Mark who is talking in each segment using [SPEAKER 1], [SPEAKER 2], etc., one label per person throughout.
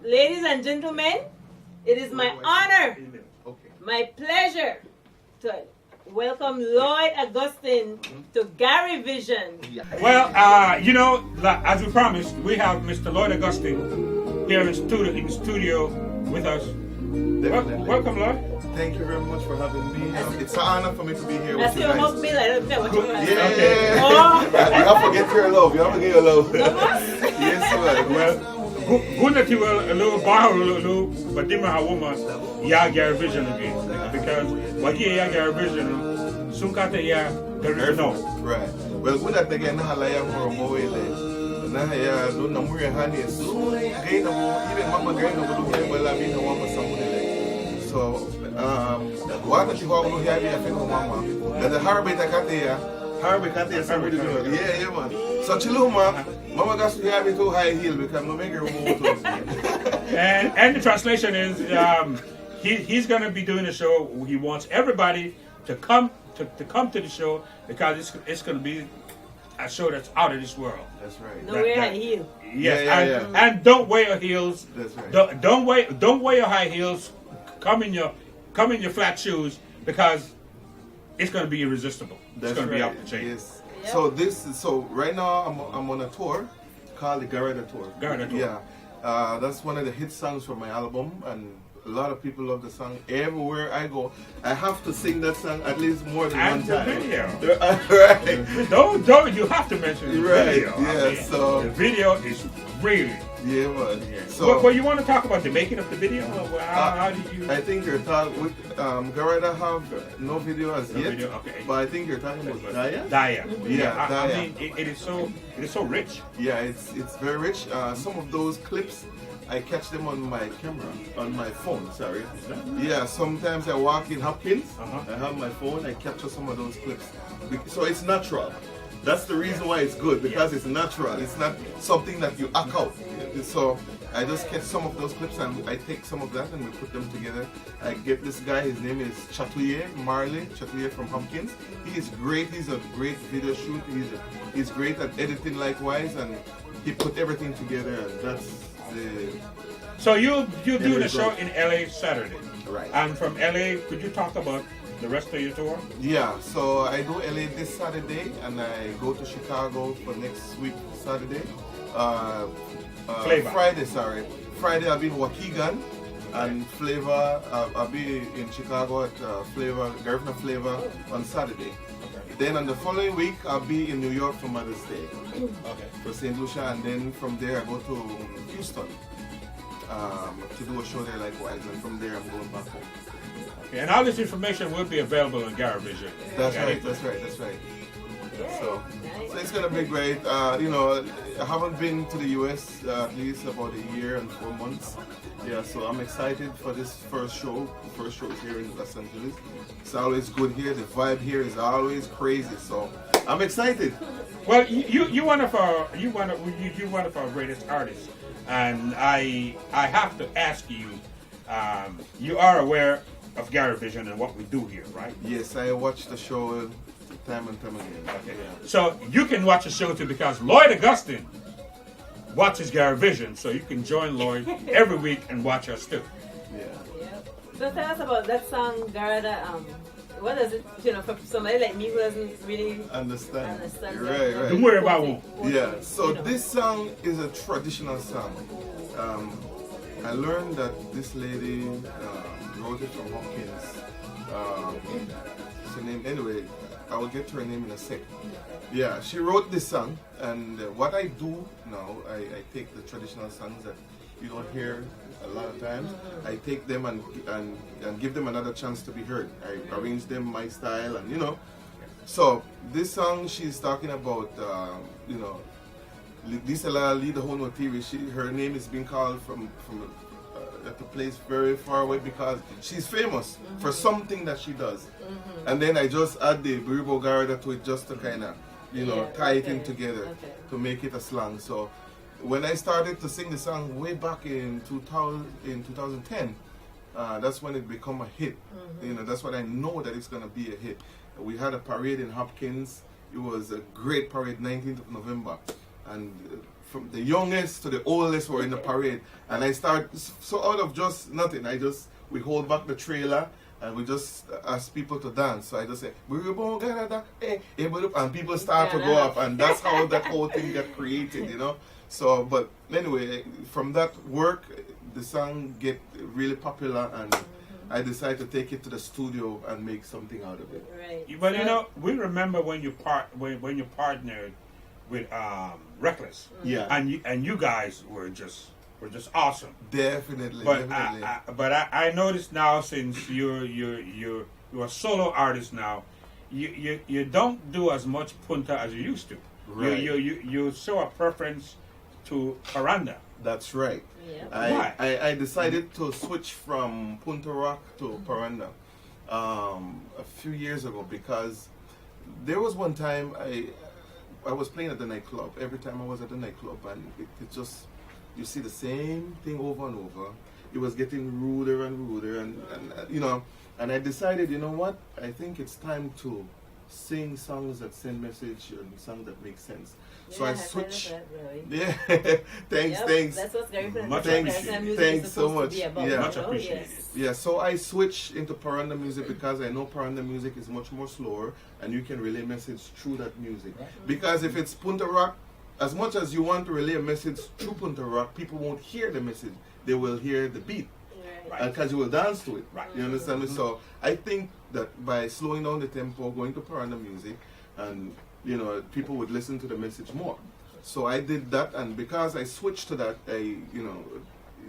[SPEAKER 1] Ladies and gentlemen, it is my honor, my pleasure to welcome Lloyd Agustine to Garivision.
[SPEAKER 2] Well, as we promised, we have Mr. Lloyd Agustine here in studio with us. Welcome, Lloyd.
[SPEAKER 3] Thank you very much for having me. It's an honor for me to be here with you
[SPEAKER 1] That's your
[SPEAKER 3] guys.
[SPEAKER 1] bill. I don't care what you want.
[SPEAKER 3] Yeah.
[SPEAKER 1] Oh.
[SPEAKER 3] You have to get your love. You have to get your love. Yes, sir.
[SPEAKER 2] Well, good that you will a little bar, a little, but then my woman, yeah, Garivision again. Because what you yeah, Garivision, soon kata yeah, Garivision no.
[SPEAKER 3] Right. Well, good that again, Nahalaya for a mobile. Nahaya, don't know where honey is. Gain of even Mama Gain of the well, I mean, I want somebody. So, what that you want to hear me, I think, Mama. That the Harvey Takate, Harvey Kate, somebody do it. Yeah, man. So, Chiluma, Mama got to hear me too high heel because no make her move.
[SPEAKER 2] And the translation is he's going to be doing a show. He wants everybody to come to the show because it's going to be a show that's out of this world.
[SPEAKER 3] That's right.
[SPEAKER 1] No wear high heel.
[SPEAKER 2] Yes, and don't wear your heels.
[SPEAKER 3] That's right.
[SPEAKER 2] Don't wear your high heels. Come in your flat shoes because it's going to be irresistible.
[SPEAKER 3] That's
[SPEAKER 2] it's going to
[SPEAKER 3] right.
[SPEAKER 2] be out the chain.
[SPEAKER 3] Yes.
[SPEAKER 1] Yep.
[SPEAKER 3] So right now I'm on a tour called the Garada Tour.
[SPEAKER 2] Garada Tour.
[SPEAKER 3] Yeah. That's one of the hit songs from my album, and a lot of people love the song. Everywhere I go, I have to sing that song at least more than
[SPEAKER 2] And
[SPEAKER 3] one
[SPEAKER 2] the
[SPEAKER 3] time.
[SPEAKER 2] video.
[SPEAKER 3] Right.
[SPEAKER 2] Don't you have to mention the
[SPEAKER 3] Right,
[SPEAKER 2] video.
[SPEAKER 3] yeah, so-
[SPEAKER 2] the video is really.
[SPEAKER 3] Yeah, man.
[SPEAKER 2] Yeah.
[SPEAKER 3] So
[SPEAKER 2] Well, you want to talk about the making of the video? How did you?
[SPEAKER 3] I think you're talking with Garada have no video as
[SPEAKER 2] No
[SPEAKER 3] yet.
[SPEAKER 2] video, okay.
[SPEAKER 3] But I think you're talking about Daya.
[SPEAKER 2] Daya.
[SPEAKER 3] Yeah,
[SPEAKER 2] I
[SPEAKER 3] Daya.
[SPEAKER 2] mean, it is so rich.
[SPEAKER 3] Yeah, it's very rich. Some of those clips, I catch them on my camera, on my phone, sorry. Yeah, sometimes I walk in Hopkins, I have my phone, I capture some of those clips. So it's natural. That's the reason why it's good, because it's natural. It's not something that you act out. So I just catch some of those clips and I take some of that and we put them together. I get this guy, his name is Marley Chatouye from Hopkins. He is great, he's a great video shoot. He's great at editing likewise, and he put everything together, and that's the...
[SPEAKER 2] So you do the show in LA Saturday.
[SPEAKER 3] Right.
[SPEAKER 2] And from LA, could you talk about the rest of your tour?
[SPEAKER 3] Yeah, so I do LA this Saturday and I go to Chicago for next week Saturday. Friday I'll be in Waukegan, and Flavor, I'll be in Chicago at Garivision Flavor on Saturday. Then on the following week I'll be in New York for Mother's Day.
[SPEAKER 2] Okay.
[SPEAKER 3] For St. Lucia, and then from there I go to Houston to do a show there likewise, and from there I'm going back home.
[SPEAKER 2] Okay. And all this information will be available on Garivision.
[SPEAKER 3] That's right. So it's gonna be great. I haven't been to the US at least about a year and 4 months. Yeah, so I'm excited for this first show. The first show is here in Los Angeles. It's always good here. The vibe here is always crazy. So I'm excited.
[SPEAKER 2] Well, you're one of our greatest artists, and I have to ask you. You are aware of Garivision and what we do here, right?
[SPEAKER 3] Yes, I watch the show time and time again.
[SPEAKER 2] Okay.
[SPEAKER 3] Yeah.
[SPEAKER 2] So you can watch the show too, because Lloyd Agustine watches Garivision, so you can join Lloyd every week and watch us too.
[SPEAKER 3] Yeah.
[SPEAKER 1] So tell us about that song, Garada. What is it? For somebody like me who doesn't really
[SPEAKER 3] Understand.
[SPEAKER 1] Right.
[SPEAKER 2] Don't worry about one.
[SPEAKER 3] Yeah, so this song is a traditional song. I learned that this lady wrote it from Hopkins. Her name, anyway, I will get to her name in a sec. Yeah, she wrote this song, and what I do now, I take the traditional songs that you don't hear a lot of times. I take them and give them another chance to be heard. I arrange them my style, and So this song, she's talking about, Lisela Lee, the Hono TV. Her name is being called from at a place very far away because she's famous for something that she does. And then I just add the Biribo Garada to it just to kind of, tie it in together to make it a slang. So when I started to sing the song way back in 2010, that's when it became a hit. That's when I know that it's going to be a hit. We had a parade in Hopkins. It was a great parade, 19th of November. And from the youngest to the oldest were in the parade. And I start, so out of just nothing, we hold back the trailer and we just ask people to dance. So I just say, and people start to go up, and that's how that whole thing got created, you know. So, but anyway, from that work, the song get really popular, and I decided to take it to the studio and make something out of it.
[SPEAKER 1] Right.
[SPEAKER 2] But you know, we remember when you partnered with Reckless.
[SPEAKER 3] Yeah.
[SPEAKER 2] And you guys were just awesome.
[SPEAKER 3] Definitely.
[SPEAKER 2] But
[SPEAKER 3] definitely.
[SPEAKER 2] I noticed now, since you're a solo artist now, you don't do as much punta as you used to.
[SPEAKER 3] Right.
[SPEAKER 2] You show a preference to paranda.
[SPEAKER 3] That's right.
[SPEAKER 1] Yeah.
[SPEAKER 3] I decided to switch from punta rock to paranda a few years ago, because there was one time I was playing at the nightclub. Every time I was at the nightclub, and it just, you see the same thing over and over. It was getting ruder and ruder, and you know, and I decided, you know what, I think it's time to sing songs that send message and songs that make sense. So I switched. Yeah, thanks.
[SPEAKER 1] That's what Garivision
[SPEAKER 2] Much
[SPEAKER 3] Thanks so much.
[SPEAKER 1] Yeah,
[SPEAKER 2] much appreciated.
[SPEAKER 3] Yeah, so I switched into paranda music because I know paranda music is much more slower, and you can relay message through that music. Because if it's punta rock, as much as you want to relay a message through punta rock, people won't hear the message. They will hear the beat, because you will dance to it.
[SPEAKER 2] Right.
[SPEAKER 3] You understand me? So I think that by slowing down the tempo, going to paranda music, and you know, people would listen to the message more. So I did that, and because I switched to that, it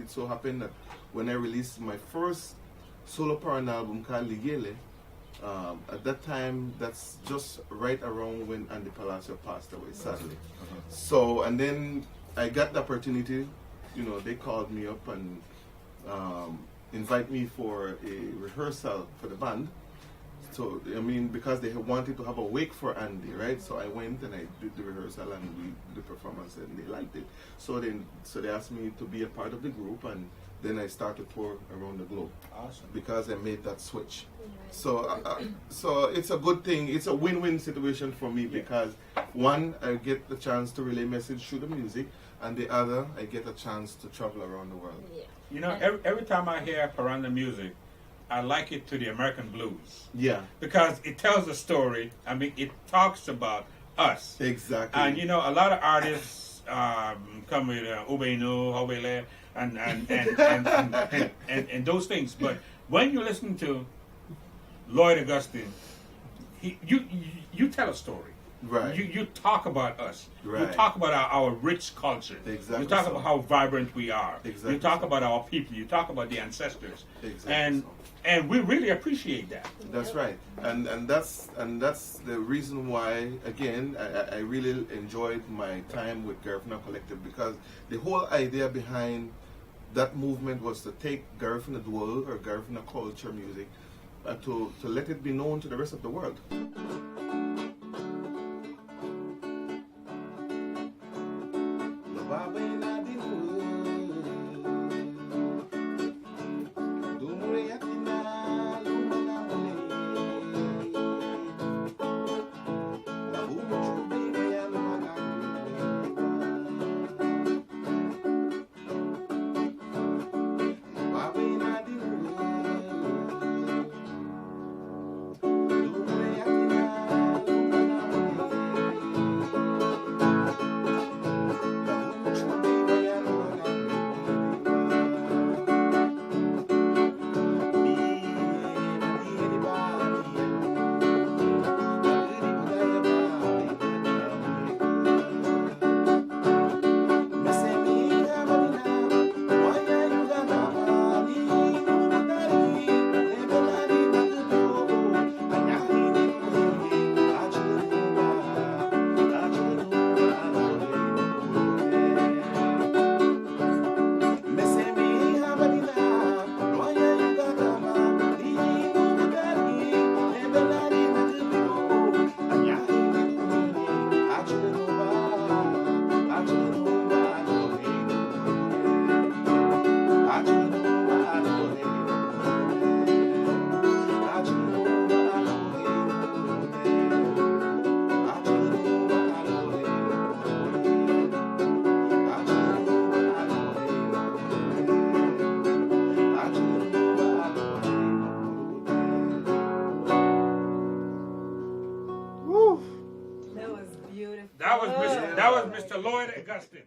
[SPEAKER 3] so happened that when I released my first solo paranda album called Ligele, at that time, that's just right around when Andy Palacio passed away, sadly. So, and then I got the opportunity, you know, they called me up and invite me for a rehearsal for the band. So, I mean, because they wanted to have a wake for Andy, right? So I went and I did the rehearsal and we did the performance, and they liked it. So they asked me to be a part of the group, and then I started to tour around the globe.
[SPEAKER 2] Awesome.
[SPEAKER 3] Because I made that switch. So it's a good thing. It's a win-win situation for me, because one, I get the chance to relay message through the music, and the other, I get a chance to travel around the world.
[SPEAKER 1] Yeah.
[SPEAKER 2] You know, every time I hear paranda music, I like it to the American blues.
[SPEAKER 3] Yeah.
[SPEAKER 2] Because it tells a story. I mean, it talks about us.
[SPEAKER 3] Exactly.
[SPEAKER 2] And you know, a lot of artists come with Ubenu, Hobele, and those things. But when you listen to Lloyd Agustine, you tell a story.
[SPEAKER 3] Right.
[SPEAKER 2] You talk about us.
[SPEAKER 3] Right.
[SPEAKER 2] You talk about our rich culture.
[SPEAKER 3] Exactly.
[SPEAKER 2] You talk
[SPEAKER 3] so.
[SPEAKER 2] about how vibrant we are.
[SPEAKER 3] Exactly
[SPEAKER 2] you talk
[SPEAKER 3] so.
[SPEAKER 2] about our people. You talk about the ancestors.
[SPEAKER 3] Exactly.
[SPEAKER 2] And we really appreciate that.
[SPEAKER 3] That's right, and that's the reason why, again, I really enjoyed my time with Garivision Collective, because the whole idea behind that movement was to take Garivision Dwell or Garivision culture music to let it be known to the rest of the world.
[SPEAKER 2] That was Mr. Lloyd Agustine.